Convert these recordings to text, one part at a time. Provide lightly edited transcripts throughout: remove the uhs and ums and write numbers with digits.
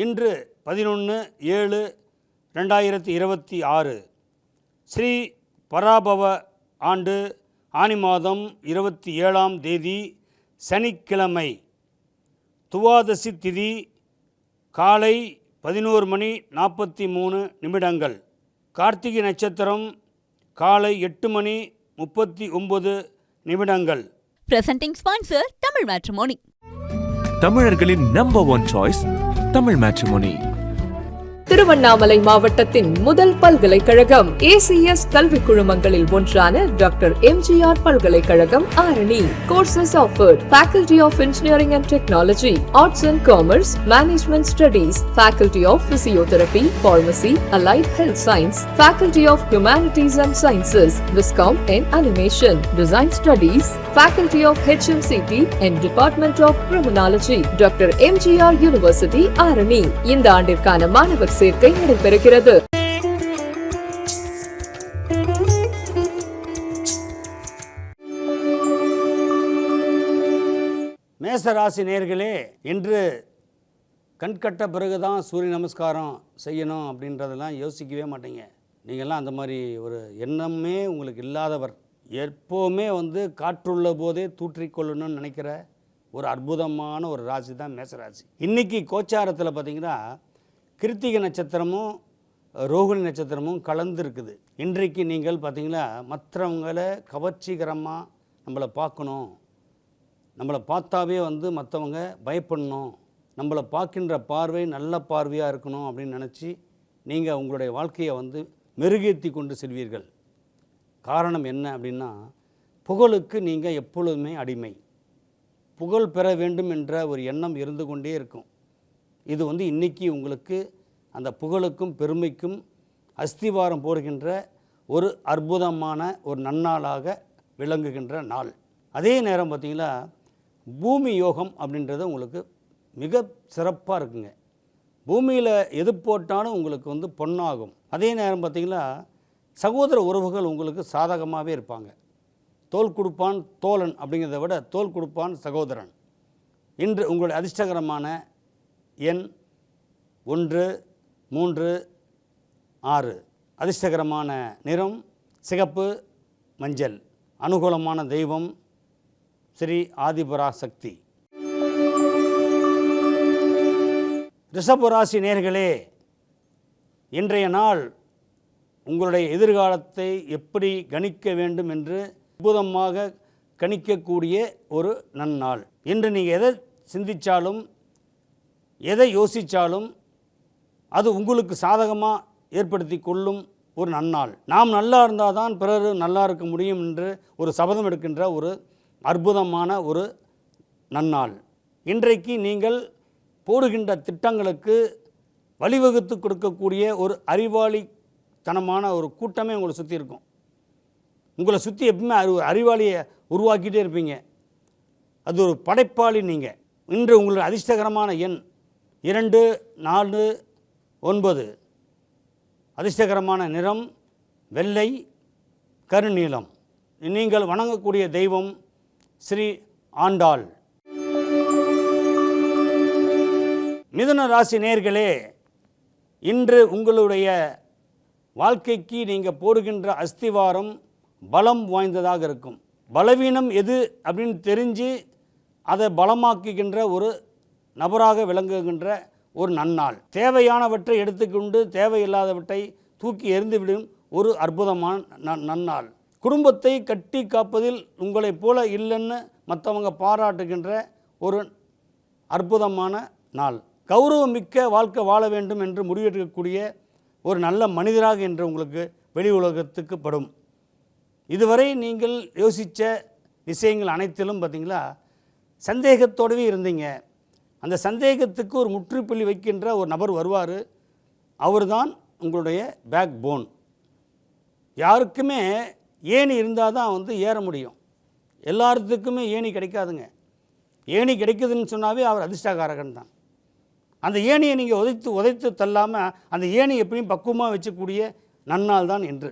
இன்று 11/7/2026 ஸ்ரீ பராபவ ஆண்டு ஆனி மாதம் 27ஆம் தேதி சனிக்கிழமை, துவாதசி திதி காலை 11:43. கார்த்திகை நட்சத்திரம் காலை 8:39. Presenting sponsor Tamil Matrimony. தமிழர்களின் number 1 choice Tamil matrimony. Tiruvannamalai மாவட்டத்தின் முதல் பல்கலைக்கழகம் ஏசிஎஸ் கல்வி குழுமங்களில் ஒன்றான டாக்டர் எம்ஜிஆர் பல்கலைக்கழகம் Arani. Courses offered: Faculty of Engineering and Technology, Arts and Commerce, Management Studies, Faculty of Physiotherapy, Pharmacy, Allied Health Science, Faculty of Humanities and Sciences, Viscom and Animation, Design Studies, Faculty of HMCT and Department of Criminology, Dr. MGR University Arani. இந்த ஆண்டிற்கான மாணவர் சேர்க்கை நடைபெறுகிறது. மேசராசி நேயர்களே, இன்று கண்கட்ட பிறகுதான் சூரிய நமஸ்காரம் செய்யணும் அப்படின்றதெல்லாம் யோசிக்கவே மாட்டீங்க. நீங்கள்லாம் அந்த மாதிரி ஒரு எண்ணமே உங்களுக்கு இல்லாதவர். எப்போவுமே காற்றுள்ள போதே தூற்றிக்கொள்ளணும்னு நினைக்கிற ஒரு அற்புதமான ஒரு ராசி தான் மேசராசி. இன்றைக்கி கோச்சாரத்தில் பார்த்திங்கன்னா கிருத்திகை நட்சத்திரமும் ரோகிணி நட்சத்திரமும் கலந்துருக்குது. இன்றைக்கு நீங்கள் பார்த்திங்கன்னா மற்றவங்களை கவர்ச்சிகரமாக நம்மளை பார்க்கணும், நம்மளை பார்த்தாவே மற்றவங்க பயப்படணும், நம்மளை பார்க்கின்ற பார்வை நல்ல பார்வையாக இருக்கணும் அப்படின்னு நினச்சி நீங்கள் உங்களுடைய வாழ்க்கையை மெருகேற்றி கொண்டு செல்வீர்கள். காரணம் என்ன அப்படின்னா, புகழுக்கு நீங்கள் எப்பொழுதுமே அடிமை. புகழ் பெற வேண்டும் என்ற ஒரு எண்ணம் இருந்து கொண்டே இருக்கும். இது இன்றைக்கி உங்களுக்கு அந்த புகழுக்கும் பெருமைக்கும் அஸ்திவாரம் போடுகின்ற ஒரு அற்புதமான ஒரு நன்னாளாக விளங்குகின்ற நாள். அதே நேரம் பார்த்திங்கன்னா பூமி யோகம் அப்படின்றது உங்களுக்கு மிக சிறப்பாக இருக்குங்க. பூமியில் எது போட்டாலும் உங்களுக்கு பொன்னாகும். அதே நேரம் பார்த்திங்கன்னா சகோதர உறவுகள் உங்களுக்கு சாதகமாகவே இருப்பாங்க. தோல் கொடுப்பான் தோழன் அப்படிங்கிறத விட தோல் கொடுப்பான் சகோதரன். இன்று உங்களுடைய அதிர்ஷ்டகரமான எண் 1, 3, 6. அதிர்ஷ்டகரமான நிறம் சிகப்பு, மஞ்சள். அனுகூலமான தெய்வம் ஸ்ரீ ஆதிபராசக்தி. ரிஷபராசி நேயர்களே, இன்றைய நாள் உங்களுடைய எதிர்காலத்தை எப்படி கணிக்க வேண்டும் என்று அற்புதமாக கணிக்கக்கூடிய ஒரு நன்னாள். இன்று நீங்கள் எதை சிந்தித்தாலும் எதை யோசித்தாலும் அது உங்களுக்கு சாதகமாக ஏற்படுத்தி கொள்ளும் ஒரு நன்னாள். நாம் நல்லா இருந்தால் தான் பிறர் நல்லா இருக்க முடியும் என்று ஒரு சபதம் எடுக்கின்ற ஒரு அற்புதமான ஒரு நன்னாள். இன்றைக்கு நீங்கள் போடுகின்ற திட்டங்களுக்கு வழிவகுத்து கொடுக்கக்கூடிய ஒரு அறிவாளித்தனமான ஒரு கூட்டமே உங்களை சுற்றி இருக்கும். உங்களை சுற்றி எப்பவுமே அறிவாளியை உருவாக்கிட்டே இருப்பீங்க. அது ஒரு படைப்பாளி நீங்கள். இன்று உங்களுடைய அதிர்ஷ்டகரமான எண் 2, 4, 9. அதிர்ஷ்டகரமான நிறம் வெள்ளை, கருநீலம். நீங்கள் வணங்கக்கூடிய தெய்வம் ஸ்ரீ ஆண்டாள். மிதுன ராசி நேயர்களே, இன்று உங்களுடைய வாழ்க்கைக்கு நீங்கள் போடுகின்ற அஸ்திவாரம் பலம் வாய்ந்ததாக இருக்கும். பலவீனம் எது அப்படின்னு தெரிஞ்சு அதை பலமாக்குகின்ற ஒரு நபராக விளங்குகின்ற ஒரு நன்னாள். தேவையானவற்றை எடுத்துக்கொண்டு தேவையில்லாதவற்றை தூக்கி எறிந்துவிடும் ஒரு அற்புதமான நன்னாள். குடும்பத்தை கட்டி காப்பதில் உங்களைப் போல இல்லைன்னு மற்றவங்க பாராட்டுகின்ற ஒரு அற்புதமான நாள். கௌரவமிக்க வாழ்க்கை வாழ வேண்டும் என்று முடிவெடுக்கக்கூடிய ஒரு நல்ல மனிதராக என்று உங்களுக்கு வெளி உலகத்துக்கு படும். இதுவரை நீங்கள் யோசித்த விஷயங்கள் அனைத்திலும் பார்த்திங்களா சந்தேகத்தோடவே இருந்தீங்க. அந்த சந்தேகத்துக்கு ஒரு முற்றுப்புள்ளி வைக்கின்ற ஒரு நபர் வருவார். அவர் தான் உங்களுடைய பேக் போன். யாருக்குமே ஏணி இருந்தால் தான் ஏற முடியும். எல்லாத்துக்குமே ஏணி கிடைக்காதுங்க. ஏணி கிடைக்குதுன்னு சொன்னாவே அவர் அதிர்ஷ்டகாரகன் தான். அந்த ஏணியை நீங்கள் உதைத்து தள்ளாமல் அந்த ஏணி எப்படியும் பக்குவமாக வச்சக்கூடிய நன்னாள் தான் இன்று.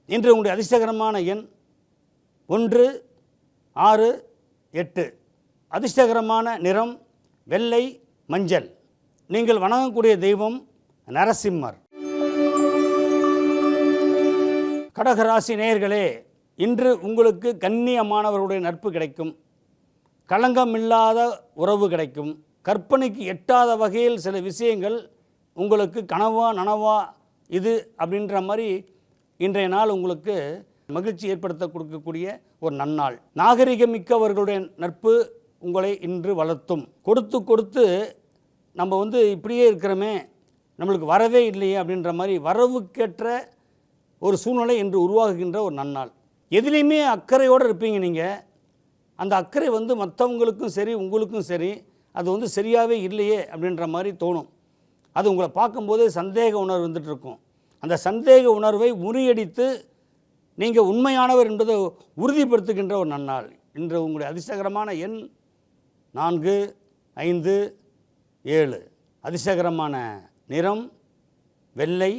உங்களுடைய அதிர்ஷ்டகரமான எண் 1, 6, 8. அதிர்ஷ்டகரமான நிறம் வெள்ளை, மஞ்சள். நீங்கள் வணங்கக்கூடிய தெய்வம் நரசிம்மர். கடகராசி நேயர்களே, இன்று உங்களுக்கு கண்ணியமானவர்களுடைய நட்பு கிடைக்கும். களங்கமில்லாத உறவு கிடைக்கும். கற்பனைக்கு எட்டாத வகையில் சில விஷயங்கள் உங்களுக்கு கனவா நனவா இது அப்படின்ற மாதிரி இன்றைய நாள் உங்களுக்கு மகிழ்ச்சி ஏற்படுத்த கொடுக்கக்கூடிய ஒரு நன்னாள். நாகரிகமிக்கவர்களுடைய நட்பு உங்களை இன்று வளர்த்தும். கொடுத்து கொடுத்து நம்ம இப்படியே இருக்கிறோமே, நம்மளுக்கு வரவே இல்லையே அப்படின்ற மாதிரி வரவுக்கேற்ற ஒரு சூழ்நிலை இன்று உருவாகுகின்ற ஒரு நன்னாள். எதுலேயுமே அக்கறையோடு இருப்பீங்க நீங்கள். அந்த அக்கறை மற்றவங்களுக்கும் சரி உங்களுக்கும் சரி அது சரியாகவே இல்லையே அப்படின்ற மாதிரி தோணும். அது உங்களை பார்க்கும்போது சந்தேக உணர்வு வந்துட்டுருக்கும். அந்த சந்தேக உணர்வை முறியடித்து நீங்கள் உண்மையானவர் என்பதை உறுதிப்படுத்துகின்ற ஒரு நன்னாள். இன்று உங்களுடைய அதிர்ஷ்டகரமான எண் 4, 5, 7. அதிர்ஷ்டகரமான நிறம் வெள்ளை,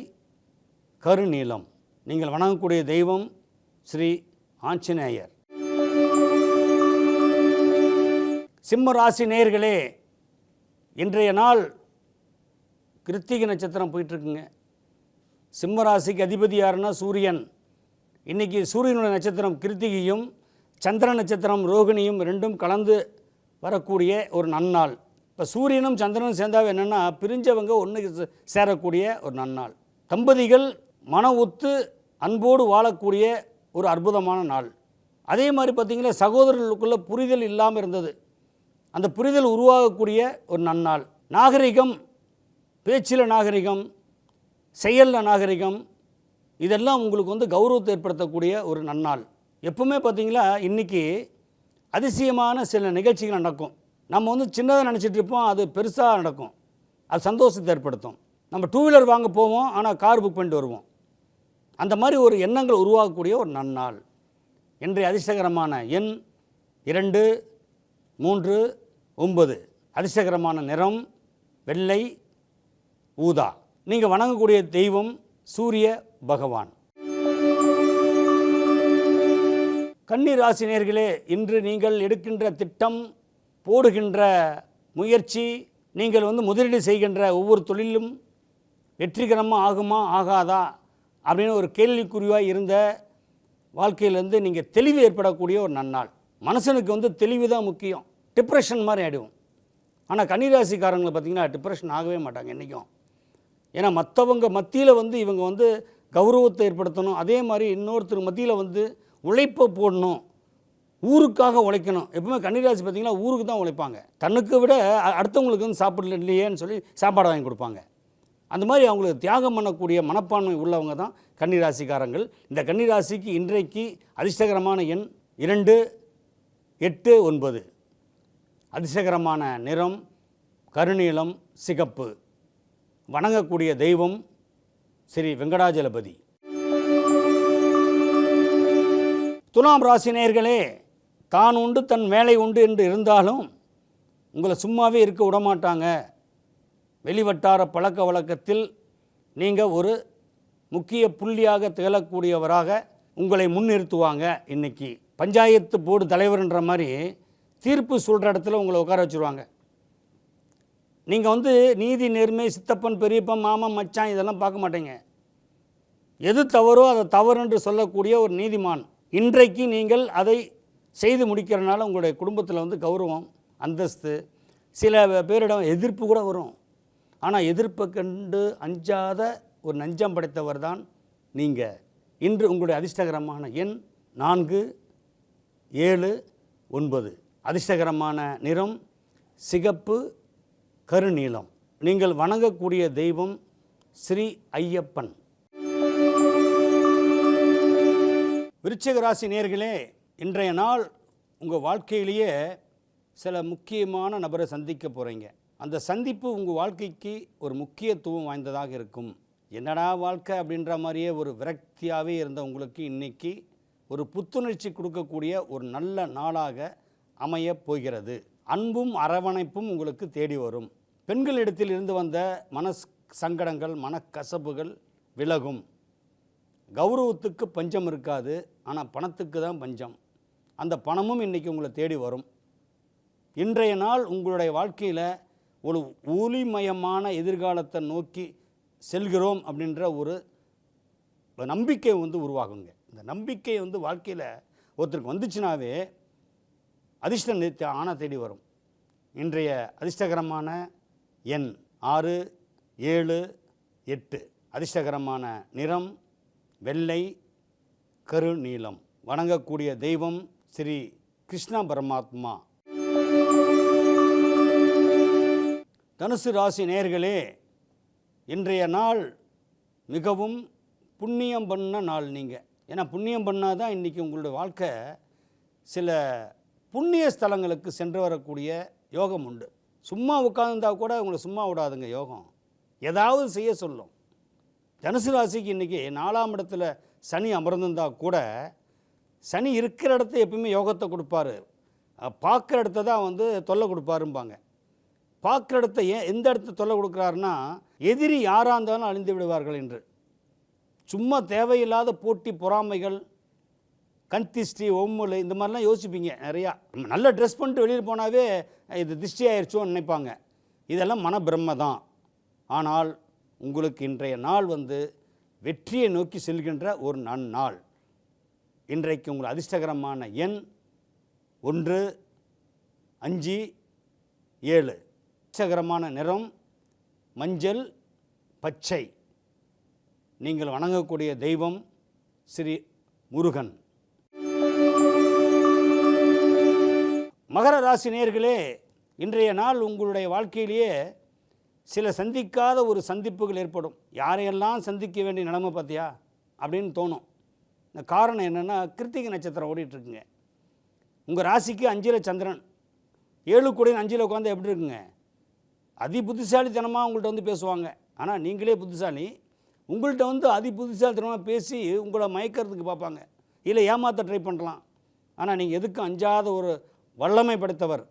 கருநீலம். நீங்கள் வணங்கக்கூடிய தெய்வம் ஸ்ரீ ஆஞ்சநேயர். சிம்ம ராசி நேயர்களே, இன்றைய நாள் கிருத்திகை நட்சத்திரம் போயிட்டுருக்குங்க. சிம்ம ராசிக்கு அதிபதி யாருன்னா சூரியன். இன்றைக்கி சூரியனுடைய நட்சத்திரம் கிருத்திகையும் சந்திர நட்சத்திரம் ரோகிணியும் ரெண்டும் கலந்து வரக்கூடிய ஒரு நன்னாள். இப்போ சூரியனும் சந்திரனும் சேர்ந்தாவே என்னென்னா பிரிஞ்சவங்க ஒன்று சேரக்கூடிய ஒரு நன்னாள். தம்பதிகள் மன ஒத்து அன்போடு வாழக்கூடிய ஒரு அற்புதமான நாள். அதே மாதிரி பார்த்திங்கன்னா சகோதரர்களுக்குள்ள புரிதல் இல்லாமல் இருந்தது, அந்த புரிதல் உருவாகக்கூடிய ஒரு நன்னாள். நாகரிகம், பேச்சில் நாகரிகம், செயலில் நாகரிகம், இதெல்லாம் உங்களுக்கு கௌரவத்தை ஏற்படுத்தக்கூடிய ஒரு நன்னாள். எப்பவுமே பார்த்திங்களா இன்றைக்கி அதிசயமான சில நிகழ்ச்சிகள் நடக்கும். நம்ம சின்னதாக நினச்சிட்டு இருப்போம், அது பெருசாக நடக்கும். அது சந்தோஷத்தை ஏற்படுத்தும். நம்ம 2 வீலர் வாங்க போவோம், ஆனால் கார் புக் பண்ணிட்டு வருவோம். அந்த மாதிரி ஒரு எண்ணங்கள் உருவாகக்கூடிய ஒரு நன்னாள். இன்றைய அதிர்ஷ்டகரமான எண் 2, 3, 9. அதிர்ஷ்டகரமான நிறம் வெள்ளை, ஊதா. நீங்கள் வணங்கக்கூடிய தெய்வம் சூரிய பகவான். கன்னி ராசி நேயர்களே, இன்று நீங்கள் எடுக்கின்ற திட்டம், போடுகின்ற முயற்சி, நீங்கள் முதலீடு செய்கின்ற ஒவ்வொரு தொழிலும் வெற்றிகரமாக ஆகுமா ஆகாதா அப்படின்னு ஒரு கேள்விக்குறிவாக இருந்த வாழ்க்கையிலேருந்து நீங்கள் தெளிவு ஏற்படக்கூடிய ஒரு நன்னாள். மனுஷனுக்கு தெளிவு தான் முக்கியம். டிப்ரெஷன் மாதிரி ஆகிடுவோம். ஆனால் கன்னிராசிக்காரங்களை பார்த்திங்கன்னா டிப்ரெஷன் ஆகவே மாட்டாங்க என்றைக்கும். ஏன்னா மற்றவங்க மத்தியில் இவங்க கௌரவத்தை ஏற்படுத்தணும். அதே மாதிரி இன்னொருத்தர் மத்தியில் உழைப்பை போடணும், ஊருக்காக உழைக்கணும். எப்பவுமே கன்னிராசி பார்த்திங்கன்னா ஊருக்கு தான் உழைப்பாங்க. தன்னுக்கு விட அடுத்தவங்களுக்கு சாப்பிடல இல்லையேன்னு சொல்லி சாப்பாடு வாங்கி கொடுப்பாங்க. அந்த மாதிரி அவங்களுக்கு தியாகம் பண்ணக்கூடிய மனப்பான்மை உள்ளவங்க தான் கன்னிராசிக்காரங்கள். இந்த கன்னிராசிக்கு இன்றைக்கு அதிர்ஷ்டகரமான எண் 2, 8, 9. அதிர்ஷ்டகரமான நிறம் கருநீலம், சிகப்பு. வணங்கக்கூடிய தெய்வம் ஸ்ரீ வெங்கடாஜலபதி. துலாம் ராசி நேயர்களே, தான் உண்டு தன் வேலை உண்டு என்று இருந்தாலும் உங்களை சும்மாவே இருக்க விடமாட்டாங்க. வெளிவட்டார பழக்க வழக்கத்தில் நீங்கள் ஒரு முக்கிய புள்ளியாக திகழக்கூடியவராக உங்களை முன்னிறுத்துவாங்க. இன்றைக்கி பஞ்சாயத்து போர்டு தலைவர்ன்ற மாதிரி தீர்ப்பு சொல்கிற இடத்துல உங்களை உட்கார வச்சுருவாங்க. நீங்கள் நீதி நேர்மை, சித்தப்பன் பெரியப்பன் மாமன் மச்சான் இதெல்லாம் பார்க்க மாட்டீங்க. எது தவறோ அதை தவறு என்று சொல்லக்கூடிய ஒரு நீதிமான். இன்றைக்கு நீங்கள் அதை செய்து முடிக்கிறனால உங்களுடைய குடும்பத்தில் கௌரவம், அந்தஸ்து, சில பேரிடம் எதிர்ப்பு கூட வரும். ஆனால் எதிர்ப்பை கண்டு அஞ்சாத ஒரு நஞ்சம் படைத்தவர் தான் நீங்கள். இன்று உங்களுடைய அதிர்ஷ்டகரமான எண் 4, 7, 9. அதிர்ஷ்டகரமான நிறம் சிகப்பு, கருநீலம். நீங்கள் வணங்கக்கூடிய தெய்வம் ஸ்ரீ ஐயப்பன். விருச்சிக ராசி நேயர்களே, இன்றைய நாள் உங்கள் வாழ்க்கையிலேயே சில முக்கியமான நபரை சந்திக்க போகிறீங்க. அந்த சந்திப்பு உங்கள் வாழ்க்கைக்கு ஒரு முக்கியத்துவம் வாய்ந்ததாக இருக்கும். என்னடா வாழ்க்கை அப்படின்ற மாதிரியே ஒரு விரக்தியாகவே இருந்த உங்களுக்கு இன்றைக்கி ஒரு புத்துணர்ச்சி கொடுக்கக்கூடிய ஒரு நல்ல நாளாக அமையப் போகிறது. அன்பும் அரவணைப்பும் உங்களுக்கு தேடி வரும். பெண்களிடத்தில் இருந்து வந்த சங்கடங்கள், மனக்கசப்புகள் விலகும். கௌரவத்துக்கு பஞ்சம் இருக்காது, ஆனால் பணத்துக்கு தான் பஞ்சம். அந்த பணமும் இன்றைக்கி உங்களை தேடி வரும். இன்றைய நாள் உங்களுடைய வாழ்க்கையில் ஒரு ஒளிமயமான எதிர்காலத்தை நோக்கி செல்கிறோம் அப்படின்ற ஒரு நம்பிக்கை வந்து உருவாகுங்க. இந்த நம்பிக்கை வந்து வாழ்க்கையில் ஒருத்தருக்கு வந்துச்சுனாவே அதிர்ஷ்டம் ஆனா தேடி வரும். இன்றைய அதிர்ஷ்டகரமான எண் 6, 7, 8. அதிர்ஷ்டகரமான நிறம் வெள்ளை, கரு நீலம். வணங்கக்கூடிய தெய்வம் ஸ்ரீ கிருஷ்ண பரமாத்மா. தனுசு ராசி நேயர்களே, இன்றைய நாள் மிகவும் புண்ணியம் பண்ண நாள். நீங்கள் ஏன்னா புண்ணியம் பண்ணால் தான் இன்றைக்கி உங்களுடைய வாழ்க்கை சில புண்ணிய ஸ்தலங்களுக்கு சென்று வரக்கூடிய யோகம் உண்டு. சும்மா உட்கார்ந்தா கூட உங்களை சும்மா விடாதுங்க யோகம், ஏதாவது செய்ய சொல்லும். தனுசு ராசிக்கு இன்றைக்கி 4ஆம் இடத்துல சனி அமர்ந்திருந்தால் கூட சனி இருக்கிற இடத்த எப்பயுமே யோகத்தை கொடுப்பாரு, பார்க்குற இடத்த தான் வந்து தொல்லை கொடுப்பாரும்பாங்க. பார்க்குற இடத்த எந்த இடத்த தொல்லை கொடுக்குறாருன்னா எதிரி யாராக இருந்தாலும் அழிந்து விடுவார்கள் என்று. சும்மா தேவையில்லாத போட்டி பொறாமைகள், கண் திஷ்டி, ஒம்முல் இந்த மாதிரிலாம் யோசிப்பீங்க நிறையா. நல்ல ட்ரெஸ் பண்ணிட்டு வெளியில் போனாவே இது திஷ்டி ஆயிடுச்சோன்னு நினைப்பாங்க. இதெல்லாம் மனப்பிரமை தான். ஆனால் உங்களுக்கு இன்றைய நாள் வந்து வெற்றியை நோக்கி செல்கின்ற ஒரு நன்னாள். இன்றைக்கு உங்கள் அதிர்ஷ்டகரமான எண் 1, 5, 7. அதிர்ஷ்டகரமான நிறம் மஞ்சள், பச்சை. நீங்கள் வணங்கக்கூடிய தெய்வம் ஸ்ரீ முருகன். மகர ராசி நேயர்களே, இன்றைய நாள் உங்களுடைய வாழ்க்கையிலேயே சில சந்திக்காத ஒரு சந்திப்புகள் ஏற்படும். யாரையெல்லாம் சந்திக்க வேண்டிய நிலைமை பார்த்தியா அப்படின்னு தோணும். இந்த காரணம் என்னென்னா கிருத்திகை நட்சத்திரம் ஓடிட்டுருக்குங்க. உங்கள் ராசிக்கு 5ல் சந்திரன், 7 கூடையும் 5ல் உட்காந்து எப்படி இருக்குங்க? அதி புத்திசாலித்தனமாக உங்கள்கிட்ட வந்து பேசுவாங்க. ஆனால் நீங்களே புத்திசாலி, உங்கள்கிட்ட வந்து அதி புத்திசாலித்தனமாக பேசி உங்களை மயக்கிறதுக்கு பார்ப்பாங்க, இல்லை ஏமாற்ற ட்ரை பண்ணலாம். ஆனால் நீங்கள் எதுக்கும் அஞ்சாத ஒரு வல்லமை படைத்தவர்,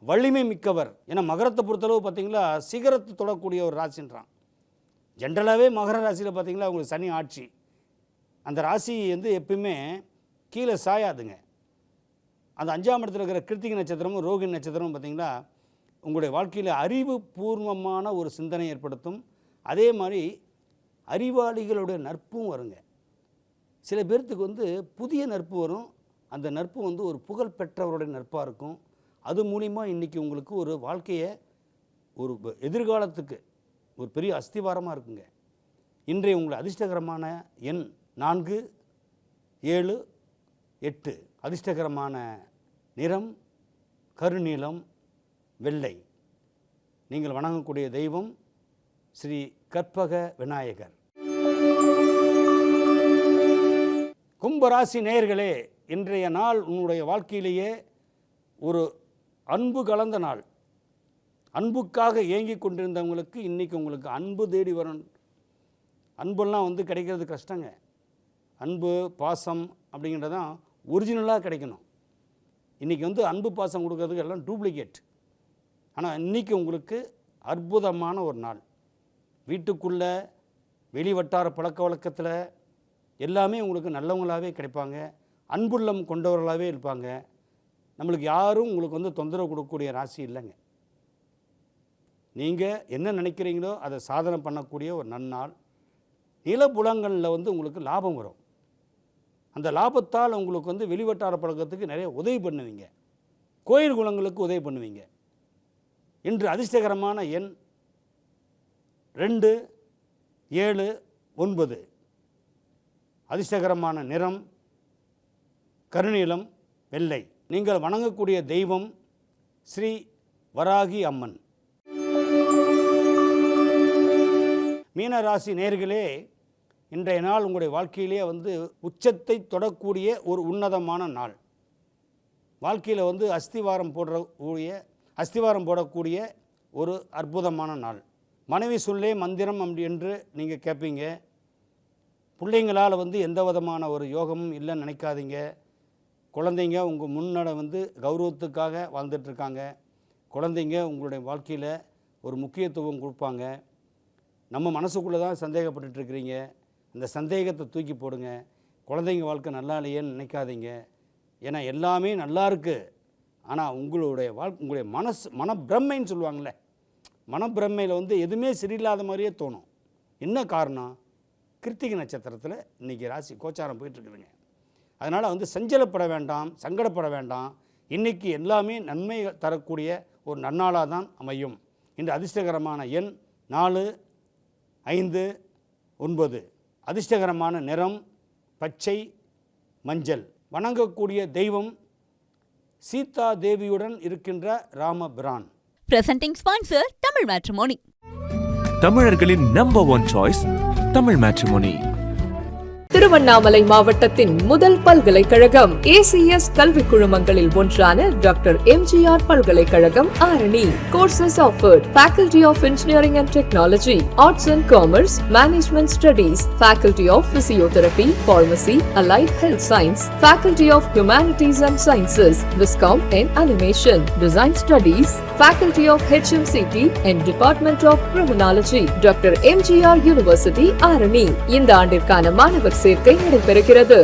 வலிமை மிக்கவர். ஏன்னா மகரத்தை பொறுத்தளவு பார்த்திங்களா சிகரத்தை தொடக்கூடிய ஒரு ராசின்றான். ஜென்ரலாகவே மகர ராசியில் பார்த்திங்களா உங்களுக்கு சனி ஆட்சி. அந்த ராசி வந்து எப்பயுமே கீழே சாயாதுங்க. அந்த 5ஆம் இடத்துல இருக்கிற கிருத்திகை நட்சத்திரமும் ரோகிணி நட்சத்திரமும் பார்த்திங்களா உங்களுடைய வாழ்க்கையில் அறிவுபூர்வமான ஒரு சிந்தனை ஏற்படுத்தும். அதே மாதிரி அறிவாளிகளுடைய நட்பும் வருங்க. சில பேர்த்துக்கு வந்து புதிய நட்பு வரும். அந்த நட்பு வந்து ஒரு புகழ் பெற்றவருடைய நட்பாக இருக்கும். அது மூலிமா இன்றைக்கி உங்களுக்கு ஒரு வாழ்க்கையை ஒரு எதிர்காலத்துக்கு ஒரு பெரிய அஸ்திவாரமாக இருக்குங்க. இன்றைய உங்களை அதிர்ஷ்டகரமான எண் 4, 7, 8. அதிர்ஷ்டகரமான நிறம் கருநீலம், வெள்ளை. நீங்கள் வணங்கக்கூடிய தெய்வம் ஸ்ரீ கற்பக விநாயகர். கும்பராசி நேயர்களே, இன்றைய நாள் உங்களுடைய வாழ்க்கையிலேயே ஒரு அன்பு கலந்த நாள். அன்புக்காக ஏங்கி கொண்டிருந்தவங்களுக்கு இன்றைக்கி உங்களுக்கு அன்பு தேடி வரணும். அன்பெல்லாம் வந்து கிடைக்கிறது கஷ்டங்க. அன்பு பாசம் அப்படிங்கிறதான் ஒரிஜினலாக கிடைக்கணும். இன்றைக்கி வந்து அன்பு பாசம் கொடுக்கறதுக்கு எல்லாம் டூப்ளிகேட். ஆனால் இன்றைக்கி உங்களுக்கு அற்புதமான ஒரு நாள். வீட்டுக்குள்ளே வெளி வட்டார பழக்க வழக்கத்தில் எல்லாமே உங்களுக்கு நல்லவங்களாகவே கிடைப்பாங்க, அன்புள்ளம் கொண்டவர்களாகவே இருப்பாங்க. நம்மளுக்கு யாரும் உங்களுக்கு வந்து தொந்தரவு கொடுக்கக்கூடிய ராசி இல்லைங்க. நீங்கள் என்ன நினைக்கிறீங்களோ அதை சாதனை பண்ணக்கூடிய ஒரு நன்னாள். நிலப்புலங்களில் வந்து உங்களுக்கு லாபம் வரும். அந்த லாபத்தால் உங்களுக்கு வந்து வெளிவட்டார பழக்கத்துக்கு நிறைய உதவி பண்ணுவீங்க, கோயில் குளங்களுக்கு உதவி பண்ணுவீங்க. இன்று அதிர்ஷ்டகரமான எண் 2, 7, 9. அதிர்ஷ்டகரமான நிறம் கருநீலம், வெள்ளை. நீங்கள் வணங்கக்கூடிய தெய்வம் ஸ்ரீ வராகி அம்மன். மீனராசி நேயர்களே, இன்றைய நாள் உங்களுடைய வாழ்க்கையிலே வந்து உச்சத்தை தொடக்கூடிய ஒரு உன்னதமான நாள். வாழ்க்கையில் வந்து அஸ்திவாரம் போடக்கூடிய ஒரு அற்புதமான நாள். மனைவி சொல்லே மந்திரம் அப்படி என்று நீங்கள் கேட்பீங்க. பிள்ளைங்களால் வந்து எந்த விதமான ஒரு யோகமும் இல்லைன்னு நினைக்காதீங்க. குழந்தைங்க உங்கள் முன்னடை வந்து கௌரவத்துக்காக வாழ்ந்துட்டுருக்காங்க. குழந்தைங்க உங்களுடைய வாழ்க்கையில் ஒரு முக்கியத்துவம் கொடுப்பாங்க. நம்ம மனசுக்குள்ளே தான் சந்தேகப்பட்டுருக்கிறீங்க. அந்த சந்தேகத்தை தூக்கி போடுங்க. குழந்தைங்க வாழ்க்கை நல்லா இல்லையேன்னு நினைக்காதீங்க. ஏன்னா எல்லாமே நல்லா இருக்குது. ஆனால் உங்களுடைய உங்களுடைய மனப்பிரமைன்னு சொல்லுவாங்களே, மனப்பிரமையில் வந்து எதுவுமே சரியில்லாத மாதிரியே தோணும். என்ன காரணம்? கிருத்திகை நட்சத்திரத்தில் இன்றைக்கி ராசி கோச்சாரம் போயிட்டுருக்குதுங்க. அதனால் வந்து சஞ்சலப்பட வேண்டாம், சங்கடப்பட வேண்டாம். இன்றைக்கி எல்லாமே நன்மை தரக்கூடிய ஒரு நன்னாளாக தான் அமையும். இன்று அதிர்ஷ்டகரமான எண் 4, 5, 9. அதிர்ஷ்டகரமான நிறம் பச்சை, மஞ்சள். வணங்கக்கூடிய தெய்வம் சீதா தேவியுடன் இருக்கின்ற ராமபிரான். Presenting sponsor Tamil Matrimony. தமிழர்களின் number one choice Tamil matrimony. Tiruvannamalai மாவட்டத்தின் முதல் பல்கலைக்கழகம் ஏசிஎஸ் கல்வி குழுமங்களில் ஒன்றான டாக்டர் எம்ஜிஆர் பல்கலைக்கழகம் Arani. Courses offered: Faculty of Engineering and Technology, Arts and Commerce, Management Studies, Faculty of Physiotherapy, Pharmacy, Allied Health Science, Faculty of Humanities and Sciences, Viscom and Animation, Design Studies, Faculty of HMCT and Department of Criminology, doctor MGR university Arani. இந்த ஆண்டிற்கான மாணவர் சேர்க்கை நடைபெறுகிறது.